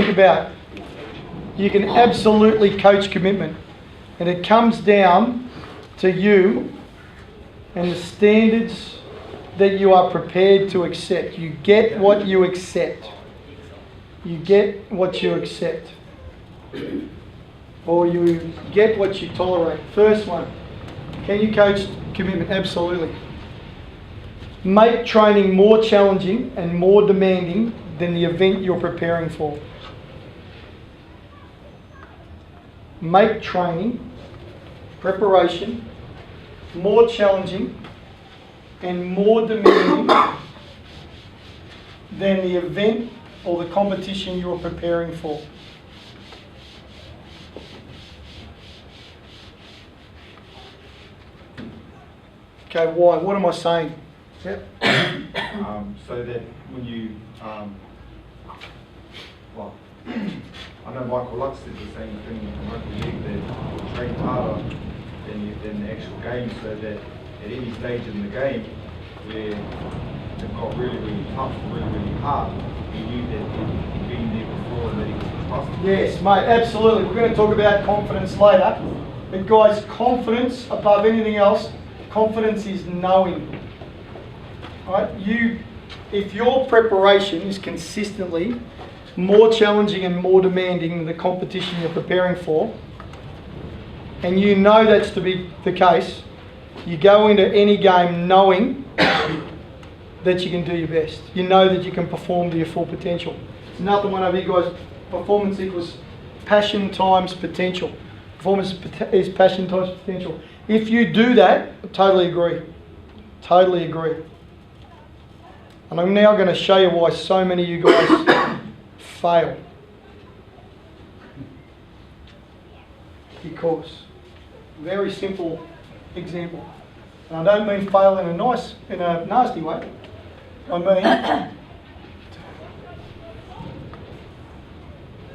think about, you can absolutely coach commitment. And it comes down to you and the standards that you are prepared to accept. You get what you accept. You get what you accept. Or you get what you tolerate. First one, can you coach commitment? Absolutely. Make training more challenging and more demanding than the event you're preparing for. Make training, preparation, more challenging and more demanding than the event or the competition you're preparing for. Okay, why? What am I saying? Yep. So that when you, well, I know Michael Lutz did the same thing in rugby league, that you train harder than the actual game, so that at any stage in the game where it got really, really tough, really, really hard, you knew that he'd been there before and that he was trusted. Yes, mate, absolutely. We're going to talk about confidence later. But guys, confidence above anything else, confidence is knowing. Right? If your preparation is consistently more challenging and more demanding than the competition you're preparing for, and you know that's to be the case, you go into any game knowing that you can do your best. You know that you can perform to your full potential. There's nothing one over here, guys. Performance equals passion times potential. Performance is passion times potential. If you do that, I totally agree. Totally agree. And I'm now going to show you why so many of you guys fail. Because, very simple example. And I don't mean fail in a nasty way. I mean,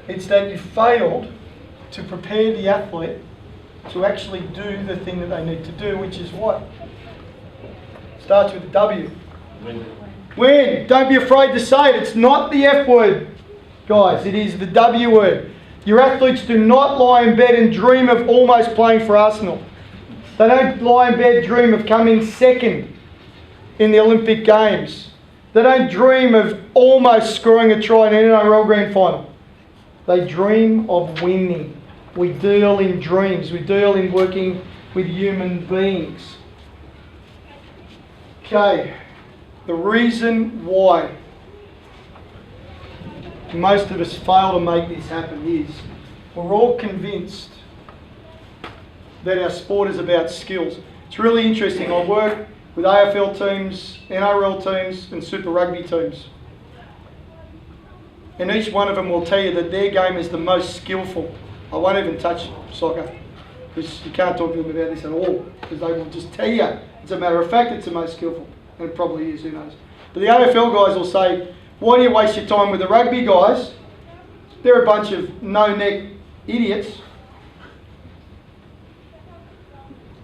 it's that you failed to prepare the athlete to actually do the thing that they need to do, which is what? Starts with the W. Win. Don't be afraid to say it. It's not the F word, guys. It is the W word. Your athletes do not lie in bed and dream of almost playing for Arsenal. They don't lie in bed dream of coming second in the Olympic Games. They don't dream of almost scoring a try in an NRL Grand Final. They dream of winning. We deal in dreams. We deal in working with human beings. Okay. The reason why most of us fail to make this happen is we're all convinced that our sport is about skills. It's really interesting. I work with AFL teams, NRL teams and Super Rugby teams. And each one of them will tell you that their game is the most skillful. I won't even touch soccer because you can't talk to them about this at all, because they will just tell you, as a matter of fact, it's the most skillful. And it probably is, who knows. But the AFL guys will say, why do you waste your time with the rugby guys? They're a bunch of no-neck idiots.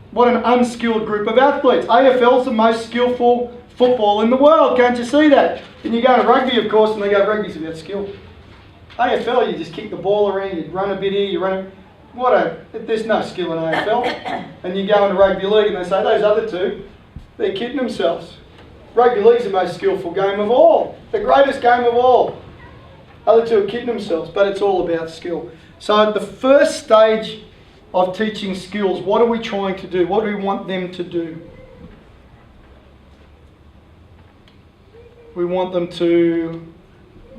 What an unskilled group of athletes. AFL's the most skillful football in the world. Can't you see that? And you go to rugby, of course, and they go, rugby's about skill. AFL, you just kick the ball around, you run a bit here, you run there's no skill in AFL. And you go into rugby league and they say, those other two, they're kidding themselves. Rugby league's the most skillful game of all. The greatest game of all. Other two are kidding themselves, but it's all about skill. So the first stage of teaching skills, what are we trying to do? What do we want them to do? We want them to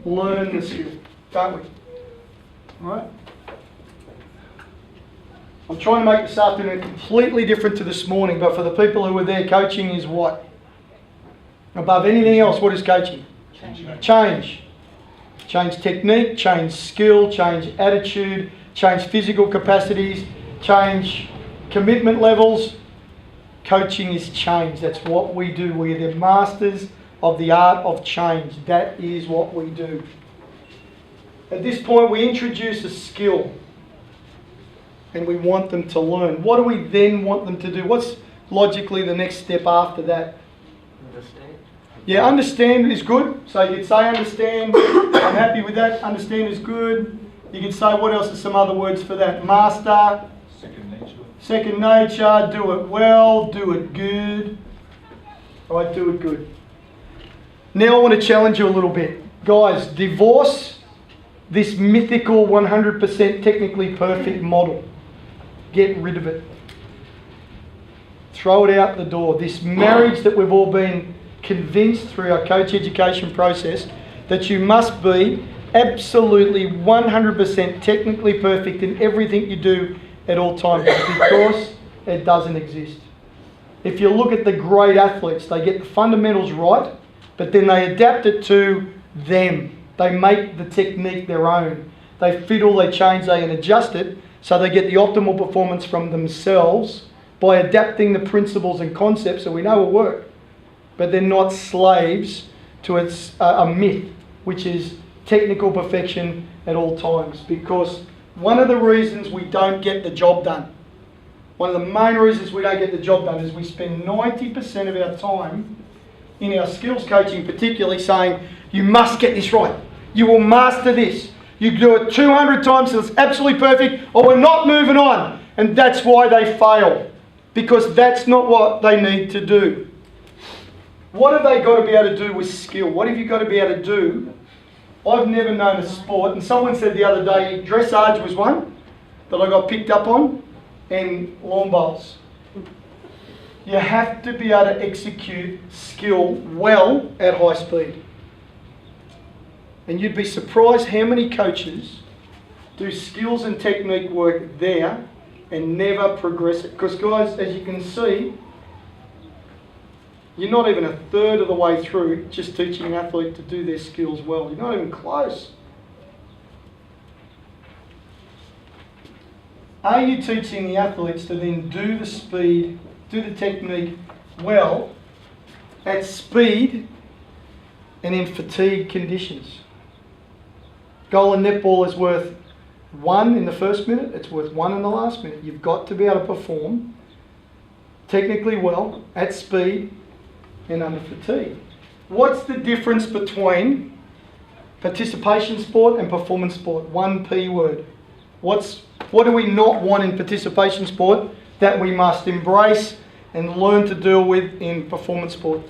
learn the skill, don't we? All right? I'm trying to make this afternoon completely different to this morning, but for the people who were there, coaching is what? Above anything else, what is coaching? Change. Change technique, change skill, change attitude, change physical capacities, change commitment levels. Coaching is change. That's what we do. We're the masters of the art of change. That is what we do. At this point, we introduce a skill and we want them to learn. What do we then want them to do? What's logically the next step after that? Yeah, understand is good. So you could say understand, I'm happy with that. Understand is good. You could say, what else are some other words for that? Master. Second nature. Second nature, do it well, do it good. Right, do it good. Now I want to challenge you a little bit. Guys, divorce this mythical 100% technically perfect model. Get rid of it. Throw it out the door. This marriage that we've all been convinced through our coach education process that you must be absolutely 100% technically perfect in everything you do at all times, because it doesn't exist. If you look at the great athletes, they get the fundamentals right, but then they adapt it to them. They make the technique their own. They fiddle, they change, they adjust it so they get the optimal performance from themselves by adapting the principles and concepts that we know will work. But they're not slaves to a myth, which is technical perfection at all times. Because one of the reasons we don't get the job done, one of the main reasons we don't get the job done, is we spend 90% of our time in our skills coaching particularly saying, you must get this right. You will master this. You do it 200 times till it's absolutely perfect, or we're not moving on. And that's why they fail, because that's not what they need to do. What have they got to be able to do with skill? What have you got to be able to do? I've never known a sport, and someone said the other day, dressage was one that I got picked up on, and lawn bowls. You have to be able to execute skill well at high speed. And you'd be surprised how many coaches do skills and technique work there and never progress it. Because guys, as you can see, you're not even a third of the way through just teaching an athlete to do their skills well. You're not even close. Are you teaching the athletes to then do the speed, do the technique well at speed and in fatigue conditions? Goal in netball is worth 1 in the first minute, it's worth 1 in the last minute. You've got to be able to perform technically well at speed and under fatigue. What's the difference between participation sport and performance sport? 1 P word. What do we not want in participation sport that we must embrace and learn to deal with in performance sport?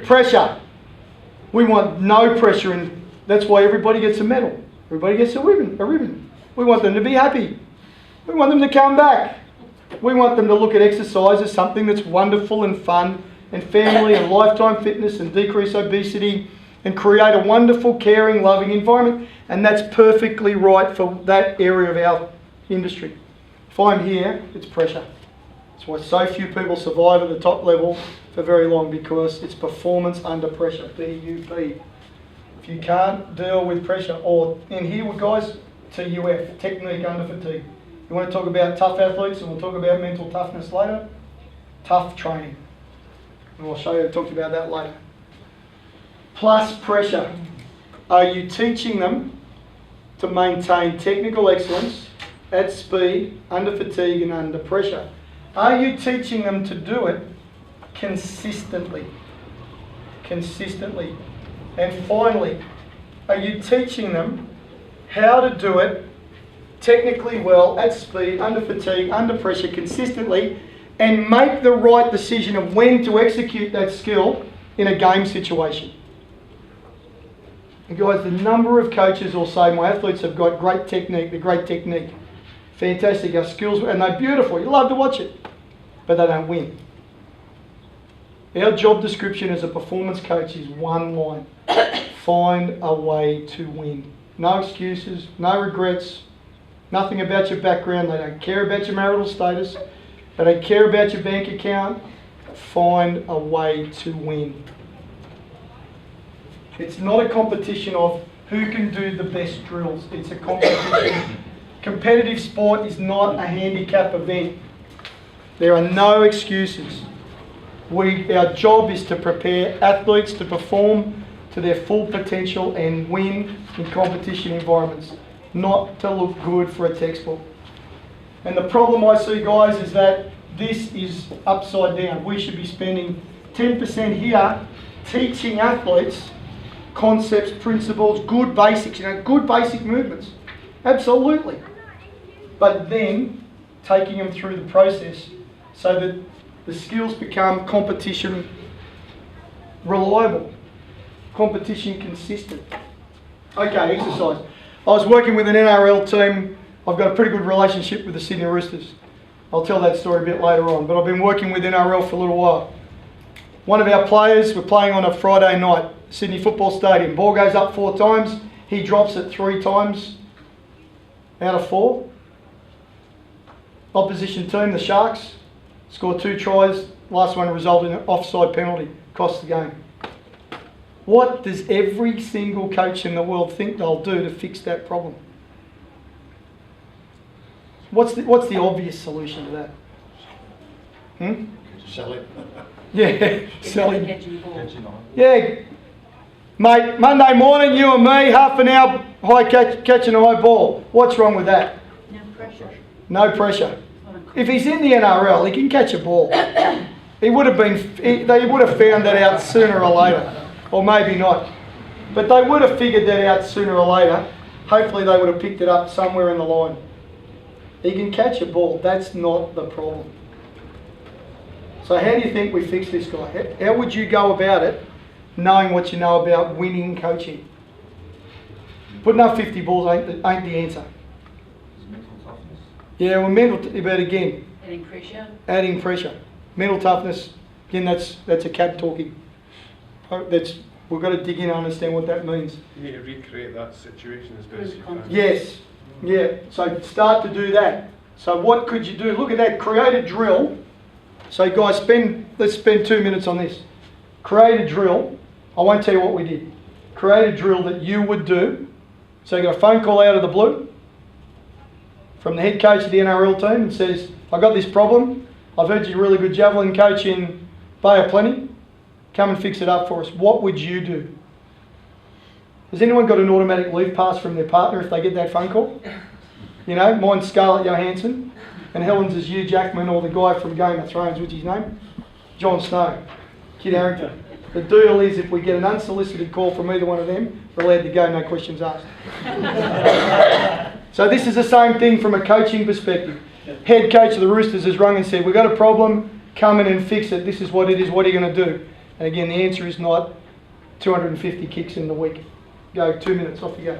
Pressure. We want no pressure, and that's why everybody gets a medal. Everybody gets a ribbon. We want them to be happy. We want them to come back. We want them to look at exercise as something that's wonderful and fun and family and lifetime fitness and decrease obesity and create a wonderful, caring, loving environment. And that's perfectly right for that area of our industry. If I'm here, it's pressure. That's why so few people survive at the top level for very long, because it's performance under pressure, PUP. If you can't deal with pressure, or in here, guys, TUF, technique under fatigue. You want to talk about tough athletes, and we'll talk about mental toughness later. Tough training. And I'll show you, I talked about that later. Plus pressure. Are you teaching them to maintain technical excellence at speed, under fatigue and under pressure? Are you teaching them to do it consistently? Consistently. And finally, are you teaching them how to do it technically well, at speed, under fatigue, under pressure, consistently, and make the right decision of when to execute that skill in a game situation? And guys, the number of coaches will say, my athletes have got great technique, the great technique. Fantastic, our skills, and they're beautiful. You love to watch it, but they don't win. Our job description as a performance coach is one line. Find a way to win. No excuses, no regrets, nothing about your background. They don't care about your marital status. They don't care about your bank account. Find a way to win. It's not a competition of who can do the best drills. It's a competition. Competitive sport is not a handicap event. There are no excuses. Our job is to prepare athletes to perform to their full potential and win in competition environments, not to look good for a textbook. And the problem I see, guys, is that this is upside down. We should be spending 10% here teaching athletes concepts, principles, good basics, good basic movements. Absolutely. But then taking them through the process so that the skills become competition reliable, competition consistent. Okay, exercise. I was working with an NRL team. I've got a pretty good relationship with the Sydney Roosters. I'll tell that story a bit later on, but I've been working with NRL for a little while. One of our players, we're playing on a Friday night, Sydney Football Stadium. Ball goes up 4 times, he drops it 3 times out of 4. Opposition team, the Sharks, score 2 tries. Last one resulted in an offside penalty, cost the game. What does every single coach in the world think they'll do to fix that problem? What's the obvious solution to that? Sell it. Yeah, selling. Catching ball. Yeah, mate, Monday morning, you and me, half an hour catching a high ball. What's wrong with that? No pressure. No pressure. If he's in the NRL, he can catch a ball. They would have found that out sooner or later, or maybe not. But they would have figured that out sooner or later. Hopefully they would have picked it up somewhere in the line. He can catch a ball. That's not the problem. So how do you think we fix this guy? How would you go about it, knowing what you know about winning coaching? Putting up 50 balls ain't the answer. Mental toughness. Yeah, well, but again, Adding pressure. adding pressure. Mental toughness, again, that's a cab talking. We've got to dig in and understand what that means. You need to recreate that situation as best you can. Yes, yeah, so start to do that. So what could you do? Look at that, create a drill. So guys, let's spend 2 minutes on this. Create a drill. I won't tell you what we did. Create a drill that you would do. So you got a phone call out of the blue from the head coach of the NRL team and says, I've got this problem. I've heard you're a really good javelin coach in Bay of Plenty. Come and fix it up for us. What would you do? Has anyone got an automatic leave pass from their partner if they get that phone call? You know, mine's Scarlett Johansson, and Helen's is Hugh Jackman, or the guy from Game of Thrones, what's his name? Jon Snow, Kit Harington. The deal is if we get an unsolicited call from either one of them, we're allowed to go, no questions asked. So this is the same thing from a coaching perspective. Head coach of the Roosters has rung and said, we've got a problem, come in and fix it. This is what it is, what are you going to do? And again, the answer is not 250 kicks in the week. Go 2 minutes, off you go.